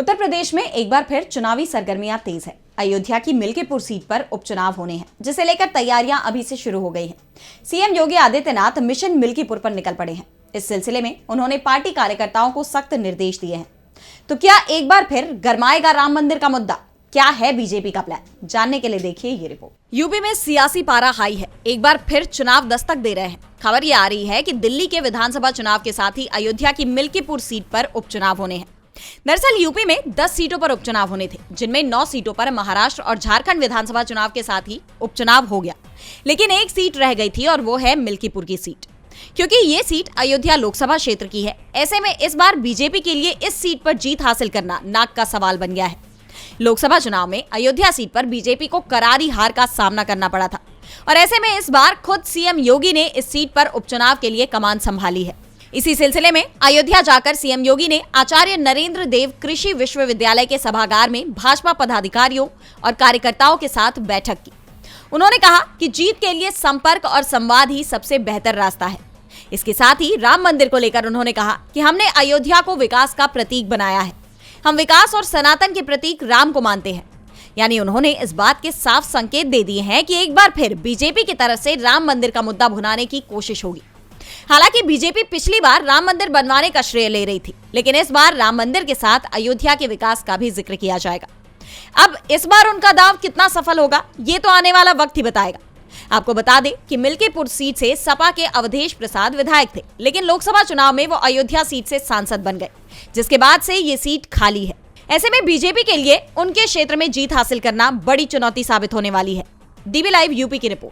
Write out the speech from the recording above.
उत्तर प्रदेश में एक बार फिर चुनावी सरगर्मियां तेज है। अयोध्या की मिल्कीपुर सीट पर उपचुनाव होने हैं, जिसे लेकर तैयारियां अभी से शुरू हो गई हैं। सीएम योगी आदित्यनाथ मिशन मिल्कीपुर पर निकल पड़े हैं। इस सिलसिले में उन्होंने पार्टी कार्यकर्ताओं को सख्त निर्देश दिए हैं। तो क्या एक बार फिर गरमाएगा राम मंदिर का मुद्दा? क्या है बीजेपी का प्लान? जानने के लिए देखिए ये रिपोर्ट। यूपी में सियासी पारा हाई है। एक बार फिर चुनाव दस्तक दे रहे हैं। खबर ये आ रही है कि दिल्ली के विधानसभा चुनाव के साथ ही अयोध्या की मिल्कीपुर सीट पर उपचुनाव होने हैं। दरअसल यूपी में 10 सीटों पर उपचुनाव होने थे, जिनमें 9 सीटों पर महाराष्ट्र और झारखंड विधानसभा चुनाव के साथ ही उपचुनाव हो गया। लेकिन एक सीट रह गई थी और वो है मिल्कीपुर की सीट। क्योंकि ये सीट अयोध्या लोकसभा क्षेत्र की है, ऐसे में इस बार बीजेपी के लिए इस सीट पर जीत हासिल करना नाक का सवाल बन गया है। लोकसभा चुनाव में अयोध्या सीट पर बीजेपी को करारी हार का सामना करना पड़ा था और ऐसे में इस बार खुद सीएम योगी ने इस सीट पर उपचुनाव के लिए कमान संभाली है। इसी सिलसिले में अयोध्या जाकर सीएम योगी ने आचार्य नरेंद्र देव कृषि विश्वविद्यालय के सभागार में भाजपा पदाधिकारियों और कार्यकर्ताओं के साथ बैठक की। उन्होंने कहा कि जीत के लिए संपर्क और संवाद ही सबसे बेहतर रास्ता है। इसके साथ ही राम मंदिर को लेकर उन्होंने कहा कि हमने अयोध्या को विकास का प्रतीक बनाया है। हम विकास और सनातन के प्रतीक राम को मानते हैं। यानी उन्होंने इस बात के साफ संकेत दे दिए हैं कि एक बार फिर बीजेपी की तरफ से राम मंदिर का मुद्दा भुनाने की कोशिश होगी। हालांकि बीजेपी पिछली बार राम मंदिर बनवाने का श्रेय ले रही थी, लेकिन इस बार राम मंदिर के साथ अयोध्या के विकास का भी जिक्र किया जाएगा। अब इस बार उनका दांव कितना सफल होगा, ये तो आने वाला वक्त ही बताएगा। आपको बता दें कि मिल्कीपुर सीट से सपा के अवधेश प्रसाद विधायक थे, लेकिन लोकसभा चुनाव में वो अयोध्या सीट से सांसद बन गए, जिसके बाद से ये सीट खाली है। ऐसे में बीजेपी के लिए उनके क्षेत्र में जीत हासिल करना बड़ी चुनौती साबित होने वाली है। डीबी लाइव यूपी की रिपोर्ट।